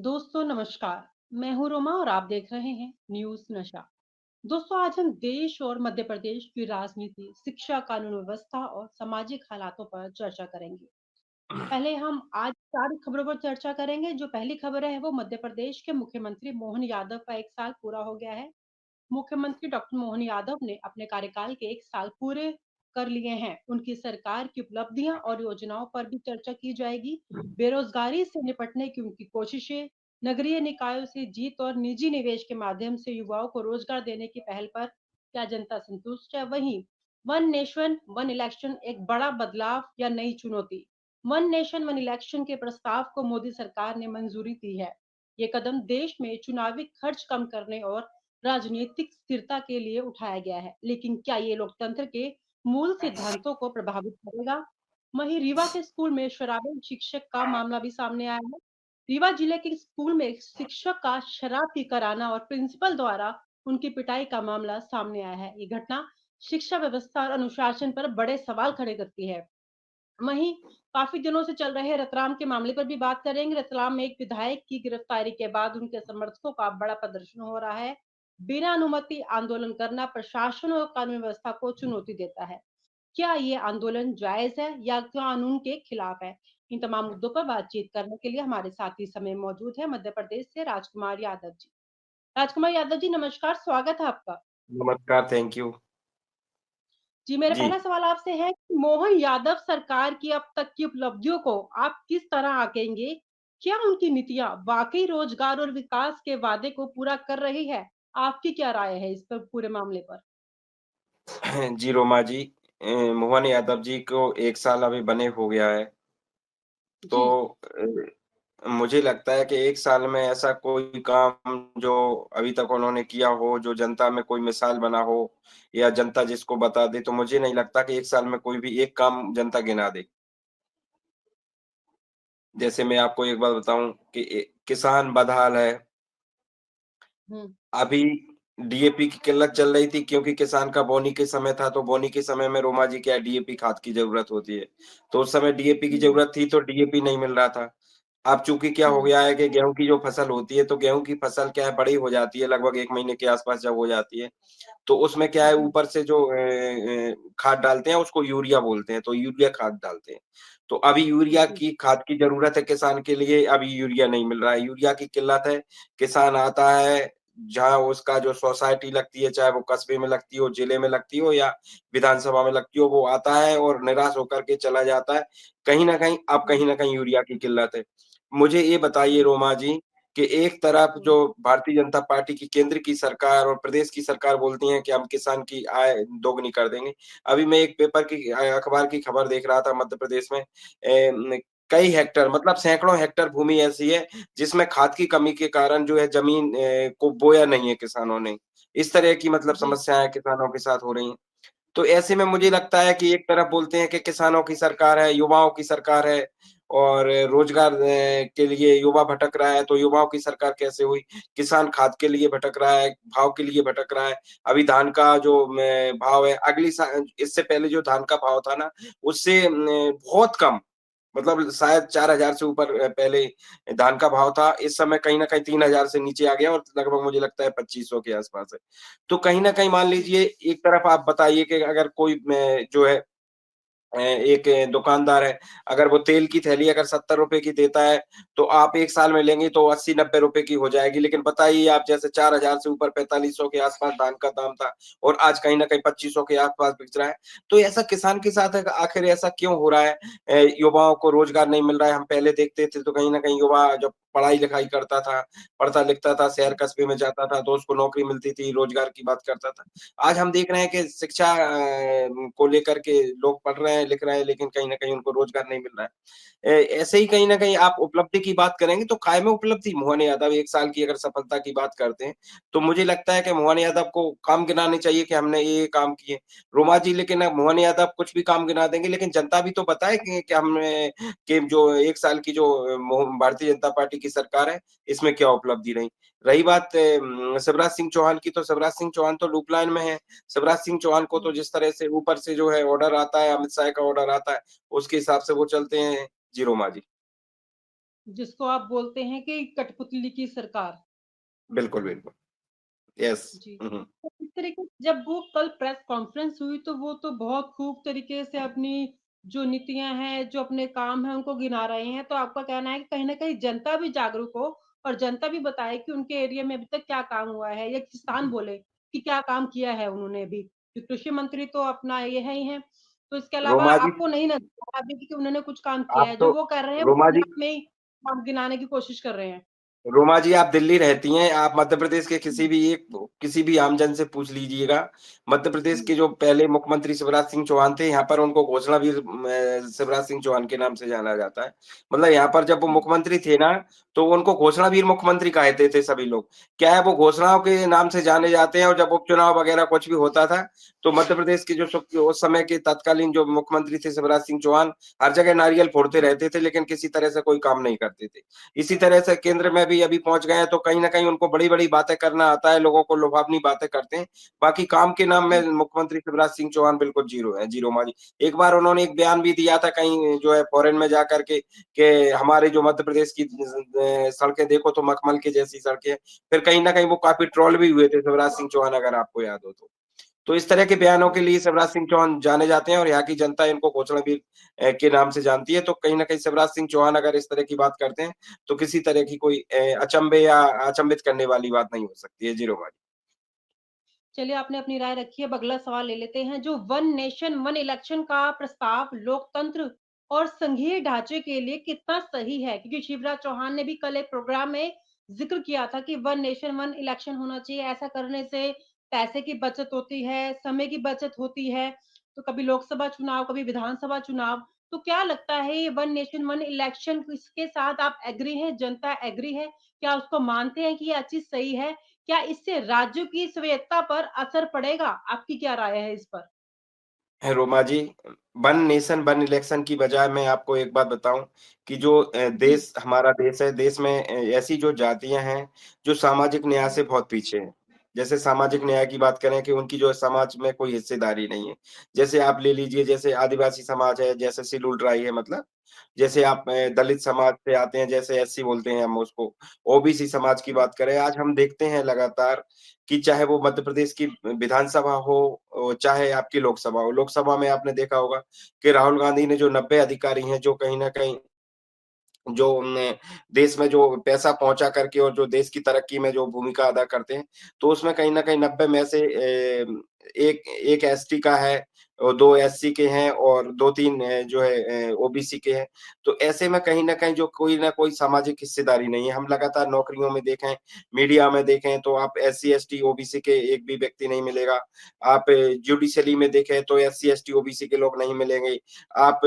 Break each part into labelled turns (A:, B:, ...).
A: दोस्तों नमस्कार। मैं हूं रोमा और आप देख रहे हैं न्यूज नशा। दोस्तों आज हम देश और मध्य प्रदेश की राजनीति, शिक्षा, कानून व्यवस्था और सामाजिक हालातों पर चर्चा करेंगे। पहले हम आज सारी खबरों पर चर्चा करेंगे। जो पहली खबर है वो मध्य प्रदेश के मुख्यमंत्री मोहन यादव का 1 साल पूरा हो गया है। मुख्यमंत्री डॉक्टर मोहन यादव ने अपने कार्यकाल के 1 साल पूरे कर लिए हैं। उनकी सरकार की उपलब्धियां और योजनाओं पर भी चर्चा की जाएगी। बेरोजगारी से निपटने की उनकी कोशिशें, नगरीय निकायों से जीत और निजी निवेश के माध्यम से युवाओं को रोजगार देने की पहल पर क्या जनता संतुष्ट है? वहीं वन नेशन वन इलेक्शन एक बड़ा बदलाव या नई चुनौती? वन नेशन वन इलेक्शन के प्रस्ताव को मोदी सरकार ने मंजूरी दी है। ये कदम देश में चुनावी खर्च कम करने और राजनीतिक स्थिरता के लिए उठाया गया है, लेकिन क्या ये लोकतंत्र के मूल सिद्धांतों को प्रभावित करेगा? वहीं रीवा के स्कूल में शराबी शिक्षक का मामला भी सामने आया है। रीवा जिले के स्कूल में एक शिक्षक का शराब पीकर आना और प्रिंसिपल द्वारा उनकी पिटाई का मामला सामने आया है। ये घटना शिक्षा व्यवस्था और अनुशासन पर बड़े सवाल खड़े करती है। वहीं काफी दिनों से चल रहे रतलाम के मामले पर भी बात करेंगे। रतलाम में एक विधायक की गिरफ्तारी के बाद उनके समर्थकों का बड़ा प्रदर्शन हो रहा है। बिना अनुमति आंदोलन करना प्रशासन और कानून व्यवस्था को चुनौती देता है। क्या ये आंदोलन जायज है या कानून के खिलाफ है? इन तमाम मुद्दों पर बातचीत करने के लिए हमारे साथ इस समय मौजूद है मध्य प्रदेश से राजकुमार यादव जी। राजकुमार यादव जी नमस्कार, स्वागत है आपका।
B: नमस्कार, थैंक यू।
A: जी, मेरा
B: जी,
A: पहला सवाल आपसे है कि मोहन यादव सरकार की अब तक की उपलब्धियों को आप किस तरह आंकेंगे? क्या उनकी नीतियाँ वाक़ई रोजगार और विकास के वादे को पूरा कर रही है? आपकी क्या राय है इस पर पूरे मामले पर?
B: जी रोमा जी, मोहन यादव जी को 1 साल अभी बने हो गया है,
A: जी।
B: तो मुझे लगता है कि 1 साल में ऐसा कोई काम जो अभी तक उन्होंने किया हो, जो जनता में कोई मिसाल बना हो या जनता जिसको बता दे, तो मुझे नहीं लगता कि 1 साल में कोई भी एक काम जनता गिना दे। जैसे मैं आपको एक बात बताऊँ कि किसान बदहाल है।
A: हुँ,
B: अभी डीएपी की किल्लत चल रही थी क्योंकि किसान का बोनी के समय था, तो बोनी के समय में रोमा जी क्या है डीएपी खाद की ज़रूरत होती है। तो उस समय डीएपी की
A: हुँ,
B: ज़रूरत थी तो डीएपी नहीं मिल रहा था। अब चूँकि क्या हो
A: हुँ,
B: गया है कि गेहूँ की जो फसल होती है, तो गेहूँ की फसल क्या है बड़ी हो जाती है, लगभग 1 महीने के आस-पास जब हो जाती है, तो उसमें क्या है
A: जी,
B: ऊपर से जो खाद डालते हैं उसको यूरिया बोलते हैं, तो यूरिया खाद डालते हैं। तो अभी यूरिया
A: जी,
B: की खाद की ज़रूरत है किसान के लिए, अभी यूरिया नहीं मिल रहा है, यूरिया की किल्लत है। किसान आता है, जहाँ उसका जो सोसाइटी लगती है, चाहे वो कस्बे में लगती हो, जिले में लगती हो या विधानसभा में लगती हो, वो आता है और निराश होकर के चला जाता है। कहीं न कहीं अब
A: हुँ,
B: कहीं न कहीं यूरिया की किल्लत है। मुझे ये बताइए
A: हुँ,
B: रोमा जी कि एक तरफ
A: हुँ,
B: जो भारतीय जनता पार्टी की केंद्र की सरकार और प्रदेश की सरकार बोलती हैं कि हम किसान की आय दोगुनी कर देंगे। अभी मैं एक पेपर की अखबार की खबर देख रहा था मध्य प्रदेश में कई हेक्टेयर मतलब सैकड़ों हेक्टेयर भूमि ऐसी है जिसमें खाद की कमी के कारण जो है ज़मीन को बोया नहीं है किसानों ने। इस तरह की मतलब
A: जी,
B: समस्याएँ किसानों के साथ हो रही हैं। तो ऐसे में मुझे लगता है कि एक तरफ बोलते हैं कि किसानों की सरकार है, युवाओं की सरकार है और रोज़गार के लिए युवा भटक रहा है, तो युवाओं की सरकार कैसे हुई? किसान खाद के लिए भटक रहा है, भाव के लिए भटक रहा है। अभी धान का जो भाव है अगली सा इससे पहले जो धान का भाव था ना, उससे बहुत कम मतलब शायद 4000 से ऊपर पहले धान का भाव था। इस समय कहीं न कहीं 3000 से नीचे आ गया और लगभग मुझे लगता है 2500 के आस-पास है। तो कहीं न कहीं मान लीजिए एक तरफ आप बताइए कि अगर कोई जो है एक दुकानदार है, अगर वो तेल की थैली अगर ₹70 की देता है, तो आप 1 साल में लेंगे तो 80-90 रुपए की हो जाएगी। लेकिन बताइए आप जैसे 4000 से ऊपर 4500 के आस-पास धान का दाम था और आज कहीं न कहीं 2500 के आस-पास बिक रहा है। तो ऐसा किसान के साथ आखिर ऐसा क्यों हो रहा है? युवाओं को रोज़गार नहीं मिल रहा है। हम पहले देखते थे तो कहीं न कहीं युवा जब पढ़ाई-लिखाई करता था, पढ़ता-लिखता था, शहर-कस्बे में जाता था, तो उसको नौकरी मिलती थी, रोज़गार की बात करता था। आज हम देख रहे हैं कि शिक्षा को लेकर के लोग पढ़ रहे हैं, लिख रहे हैं, लेकिन कहीं न कहीं उनको रोज़गार नहीं मिल रहा है। ऐसे ही कहीं न कहीं आप उपलब्धि की बात करेंगे तो कायम उपलब्धि मोहन यादव 1 साल की अगर सफलता की बात करते हैं, तो मुझे लगता है कि मोहन यादव को काम गिनाने चाहिए कि हमने ये काम किए। रोमा जी लेकिन मोहन यादव कुछ भी काम गिना देंगे, लेकिन जनता भी तो बताए कि हमने कि जो 1 साल की जो भारतीय जनता पार्टी की सरकार है, इसमें क्या उपलब्धि रही। रही बात शिवराज सिंह चौहान की, तो शिवराज सिंह चौहान तो लूप लाइन में हैं। शिवराज सिंह चौहान को तो
A: हुँ।
B: जिस तरह से ऊपर से जो है ऑर्डर आता है, अमित शाह का ऑर्डर आता है, उसके हिसाब से वो चलते हैं। जी, रोमा जी।
A: जिसको आप बोलते हैं कि कठपुतली की सरकार।
B: बिल्कुल, बिल्कुल। यस।
A: जी।
B: हुँ, हुँ।
A: तो इस तरीके से जब वो कल प्रेस कॉन्फ्रेंस हुई तो वो तो बहुत खूब तरीके से अपनी जो नीतियाँ हैं, जो अपने काम हैं उनको गिना रहे हैं। तो आपका कहना है कि कहीं न कहीं जनता भी जागरूक हो और जनता भी बताए कि उनके एरिया में अभी तक क्या काम हुआ है या किसान बोले कि क्या काम किया है उन्होंने अभी। कि कृषि मंत्री तो अपना ये है ही हैं। तो इसके अलावा
B: रोमा जी,
A: आपको नहीं नज़र आता अभी कि उन्होंने कुछ काम किया
B: आप
A: है। जो
B: तो
A: वो कर रहे हैं वो
B: रोमा
A: अपने
B: जी
A: आप में ही काम गिनाने की कोशिश कर रहे हैं।
B: रोमा जी, आप दिल्ली रहती हैं, आप मध्य प्रदेश के
A: हुँ,
B: किसी भी आमजन से पूछ लीजिएगा, मध्य प्रदेश
A: हुँ,
B: के जो पहले मुख्यमंत्री शिवराज सिंह चौहान थे, यहाँ पर उनको घोषणावीर शिवराज सिंह चौहान के नाम से जाना जाता है। मतलब यहाँ पर जब वो
A: हुँ,
B: मुख्यमंत्री थे ना, तो उनको घोषणावीर मुख्यमंत्री कहते थे सभी लोग। क्या है, वो घोषणाओं के नाम से जाने जाते हैं और जब उपचुनाव वगैरह कुछ भी होता था, तो मध्य प्रदेश के जो उस समय के तत्कालीन जो मुख्यमंत्री थे शिवराज सिंह चौहान, हर जगह नारियल फोड़ते रहते थे, लेकिन किसी तरह से कोई काम नहीं करते थे। इसी तरह से केंद्र में भी अभी पहुँच गए हैं, तो कहीं न कहीं उनको बड़ी-बड़ी बातें करना आता है, लोगों को लुभावनी बातें करते हैं। बाकी काम के नाम में
A: जी,
B: मुख्यमंत्री शिवराज सिंह चौहान बिल्कुल ज़ीरो हैं, ज़ीरो मारी। एक बार उन्होंने एक बयान भी दिया था कहीं जो है फॉरेन में जाकर के कि हमारे जो मध्य प्रदेश की सड़कें देखो तो मखमल की जैसी सड़कें हैं। फिर कहीं न कहीं वो काफ़ी ट्रोल भी हुए थे शिवराज सिंह चौहान, अगर आपको याद हो तो। तो इस तरह के बयानों के
A: जी।
B: लिए शिवराज सिंह चौहान जाने जाते हैं और यहाँ की जनता इनको घोषणावीर के नाम से जानती है। तो कहीं न कहीं शिवराज सिंह चौहान अगर इस तरह की बात करते हैं, तो किसी तरह की कोई अचंभे या अचंभित करने वाली बात नहीं हो सकती है। जी, रोमा जी।
A: चलिए आपने अपनी राय रखी है, अब अगला सवाल ले लेते हैं। जो वन नेशन वन इलेक्शन का प्रस्ताव लोकतंत्र और संघीय ढांचे के लिए कितना सही है? क्योंकि शिवराज चौहान ने भी कल एक प्रोग्राम में ज़िक्र किया था कि वन नेशन वन इलेक्शन होना चाहिए। ऐसा करने से पैसे की बचत होती है, समय की बचत होती है। तो कभी लोकसभा चुनाव, कभी विधानसभा चुनाव। तो क्या लगता है ये वन नेशन वन इलेक्शन इसके साथ आप एग्री हैं? जनता एग्री है? क्या उसको मानते हैं कि ये चीज़ सही है? क्या इससे राज्यों की स्वायत्ता पर असर पड़ेगा? आपकी क्या राय है इस पर?
B: रोमा जी, वन नेशन वन इलेक्शन की बजाय मैं आपको एक बात बताऊँ कि जो
A: जी,
B: देश हमारा देश है, देश में ऐसी जो जातियाँ हैं, जो सामाजिक न्याय
A: जी,
B: से बहुत पीछे हैं। जैसे सामाजिक न्याय की बात करें कि उनकी जो समाज में कोई हिस्सेदारी नहीं है। जैसे आप ले लीजिए, जैसे आदिवासी समाज है, जैसे शेड्यूल ट्राइब है मतलब, जैसे आप दलित समाज से आते हैं, जैसे एससी बोलते हैं हम उसको, ओबीसी समाज की बात करें, आज हम देखते हैं लगातार कि चाहे वो मध्य प्रदेश की विधानसभा हो चाहे आपकी लोकसभा हो। लोकसभा में आपने देखा होगा कि राहुल गांधी ने जो 90 अधिकारी हैं, जो कहीं न कहीं जो देश में जो पैसा पहुँचा करके और जो देश की तरक्की में जो भूमिका अदा करते हैं, तो उसमें कहीं न कहीं 90 में से एक एक एसटी का है और 2 एससी के हैं और 2-3 जो है ओबीसी के हैं। तो ऐसे में कहीं न कहीं जो कोई न कोई सामाजिक हिस्सेदारी नहीं है। हम लगातार नौकरियों में देखें, मीडिया में देखें तो आप एससी, एसटी, ओबीसी के एक भी व्यक्ति नहीं मिलेगा। आप जुडिशरी में देखें तो एससी, एसटी, ओबीसी के लोग नहीं मिलेंगे। आप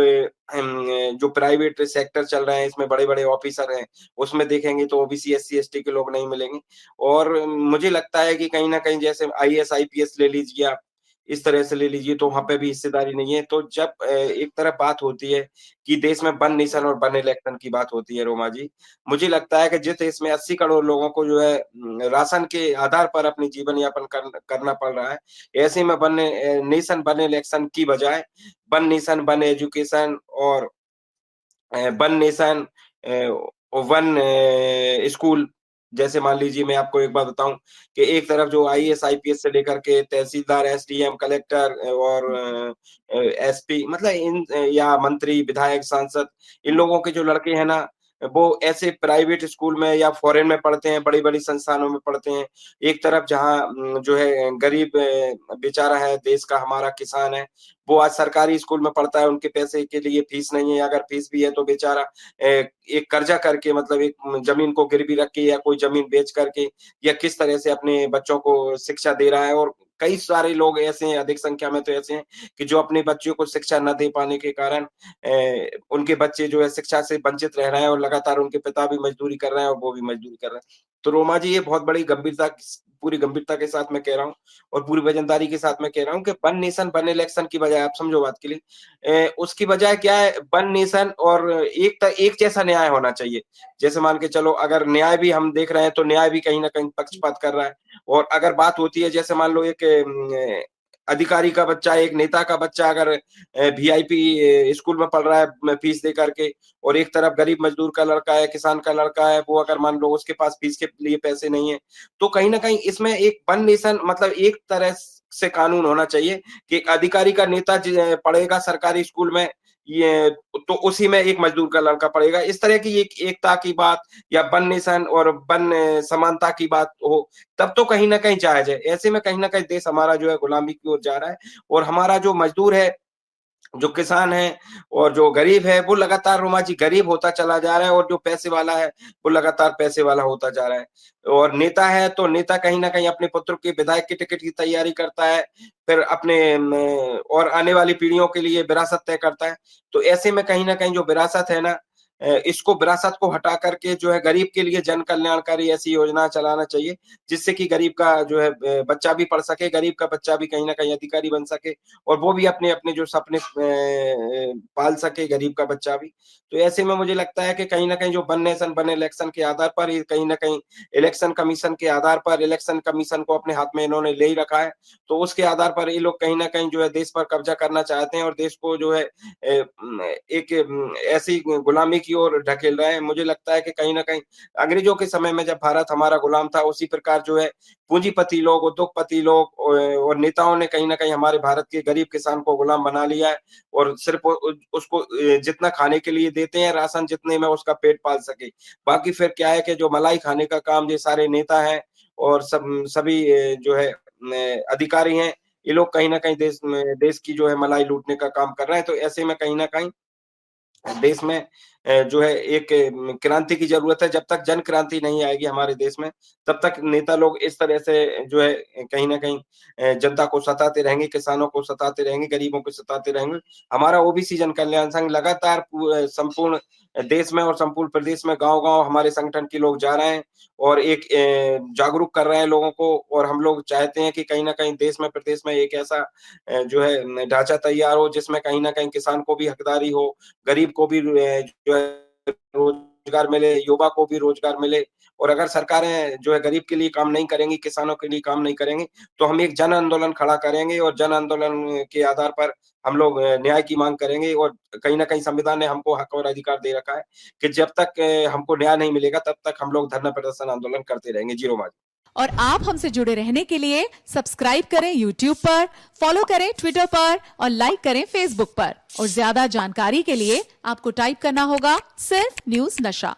B: जो प्राइवेट सेक्टर चल रहे हैं, इसमें बड़े-बड़े ऑफिसर हैं, उसमें देखेंगे तो ओबीसी, एससी, एसटी के लोग नहीं मिलेंगे। और मुझे लगता है कि कहीं न कहीं जैसे आईएएस, आईपीएस ले लीजिए आप, इस तरह से ले लीजिए तो वहाँ पे भी हिस्सेदारी नहीं है। तो जब एक तरफ बात होती है कि देश में वन नेशन और वन इलेक्शन की बात होती है रोमा जी, मुझे लगता है कि जिस देश में 80 करोड़ लोगों को जो है राशन के आधार पर अपनी जीवन यापन करना पड़ रहा है, ऐसे में नेशन वन इलेक्शन की बजाय वन नेशन, वन एजुकेशन और वन नेशन वन स्कूल जैसे मान लीजिए मैं आपको एक बात बताऊँ कि एक तरफ जो आईएएस, आईपीएस से लेकर के तहसीलदार, एसडीएम, कलेक्टर और एसपी मतलब या मंत्री, विधायक, सांसद इन लोगों के जो लड़के हैं ना, वो ऐसे प्राइवेट स्कूल में या फॉरेन में पढ़ते हैं, बड़ी-बड़ी संस्थानों में पढ़ते हैं। एक तरफ जहाँ जो है गरीब बेचारा है, देश का हमारा किसान है, वो आज सरकारी स्कूल में पढ़ता है, उनके पैसे के लिए फीस नहीं है, अगर फीस भी है तो बेचारा एक कर्जा करके मतलब एक ज़मीन को गिरवी रख के या कोई ज़मीन बेच करके या किस तरह से अपने बच्चों को शिक्षा दे रहा है और कई सारे लोग ऐसे हैं, अधिक संख्या में तो ऐसे हैं कि जो अपने बच्चों को शिक्षा न दे पाने के कारण उनके बच्चे जो है शिक्षा से वंचित रह रहे हैं और लगातार उनके पिता भी मज़दूरी कर रहे हैं और वो भी मज़दूरी कर रहे हैं। तो रोमा जी, ये बहुत बड़ी पूरी गंभीरता के साथ मैं कह रहा हूँ और पूरी वज़नदारी के साथ मैं कह रहा हूँ कि वन नेशन वन इलेक्शन की बजाय आप समझो बात के लिए उसकी बजाय क्या है वन नेशन और एक जैसा न्याय होना चाहिए। जैसे मान के चलो अगर न्याय भी हम देख रहे हैं तो न्याय भी कहीं न कहीं पक्षपात कर रहा है और अगर बात होती है जैसे मान लो एक अधिकारी का बच्चा, एक नेता का बच्चा अगर वीआईपी स्कूल में पढ़ रहा है फीस दे करके, और एक तरफ गरीब मजदूर का लड़का है, किसान का लड़का है, वो अगर मान लो उसके पास फीस के लिए पैसे नहीं है, तो कहीं न कहीं इसमें एक वन नेशन मतलब एक तरह से कानून होना चाहिए कि एक अधिकारी का नेता पढ़ेगा सरकारी स्कूल में, ये तो उसी में एक मजदूर का लड़का पढ़ेगा। इस तरह की एक एकता की बात या वन नेशन और वन समानता की बात हो, तब तो कहीं न कहीं जायज़ है। ऐसे में कहीं न कहीं देश हमारा जो है गुलामी की ओर जा रहा है, और हमारा जो मज़दूर है, जो किसान है और जो गरीब है, वो लगातार रोमा जी गरीब होता चला जा रहा है, और जो पैसे वाला है, वो लगातार पैसे वाला होता जा रहा है। और नेता है, तो नेता कहीं न कहीं अपने पुत्र के विधायक के टिकट की तैयारी करता है, फिर अपने और आने वाली पीढ़ियों के लिए विरासत तय करता है। तो ऐसे में कहीं न कहीं जो विरासत है ना, इसको विरासत को हटा कर के जो है गरीब के लिए जन कल्याणकारी ऐसी योजना चलाना चाहिए, जिससे कि गरीब का जो है बच्चा भी पढ़ सके, गरीब का बच्चा भी कहीं न कहीं अधिकारी बन सके, और वो भी अपने-अपने जो सपने पाल सके, गरीब का बच्चा भी। तो ऐसे में मुझे लगता है कि कहीं न कहीं जो वन नेशन वन इलेक्शन के आधार पर, ये कहीं न कहीं इलेक्शन कमीशन के आधार पर, इलेक्शन कमीशन को अपने हाथ में इन्होंने ले ही रखा है। तो उसके आधार पर ये लोग कहीं न कहीं जो है देश पर कब्ज़ा करना चाहते हैं, और देश को जो है एक ऐसी गुलामी की ओर ढकेल रहे हैं। मुझे लगता है कि कहीं न कहीं अंग्रेज़ों के समय में जब भारत हमारा गुलाम था, उसी प्रकार जो है पूंजीपति लोग, उद्योगपति लोग और नेताओं ने कहीं न कहीं हमारे भारत के गरीब किसान को गुलाम बना लिया है, और सिर्फ़ उसको जितना खाने के लिए देते हैं राशन, जितने में उसका पेट पाल सके। बाकी फिर क्या है कि जो मलाई खाने का काम ये सारे नेता हैं और सभी जो है अधिकारी हैं, ये लोग कहीं न कहीं देश की जो है मलाई लूटने का काम कर रहे हैं। तो ऐसे में कहीं न कहीं देश में जो है एक क्रांति की ज़रूरत है। जब तक जन क्रांति नहीं आएगी हमारे देश में, तब तक नेता लोग इस तरह से जो है कहीं न कहीं जनता को सताते रहेंगे, किसानों को सताते रहेंगे, गरीबों को सताते रहेंगे। हमारा ओबीसी जन कल्याण संघ लगातार संपूर्ण देश में और संपूर्ण प्रदेश में गाँव-गाँव हमारे संगठन के लोग जा रहे हैं, और एक जागरूक कर रहे हैं लोगों को, और हम लोग चाहते हैं कि कहीं न कहीं देश में, प्रदेश में एक ऐसा जो है ढाँचा तैयार हो, जिसमें कहीं न कहीं किसान को भी हकदारी हो, गरीब को भी जो है रोजगार मिले, युवा को भी रोजगार मिले। और अगर सरकारें जो है गरीब के लिए काम नहीं करेंगी, किसानों के लिए काम नहीं करेंगी, तो हम एक जन आंदोलन खड़ा करेंगे, और जन आंदोलन के आधार पर हम लोग न्याय की माँग करेंगे। और कहीं न कहीं संविधान ने हमको हक और अधिकार दे रखा है कि जब तक हमको न्याय नहीं मिलेगा, तब तक हम लोग धरना प्रदर्शन आंदोलन करते रहेंगे। जी रोमा जी।
C: और आप हमसे जुड़े रहने के लिए सब्सक्राइब करें YouTube पर, फॉलो करें ट्विटर पर और लाइक करें Facebook पर। और ज्यादा जानकारी के लिए आपको टाइप करना होगा सिर्फ न्यूज़ नशा।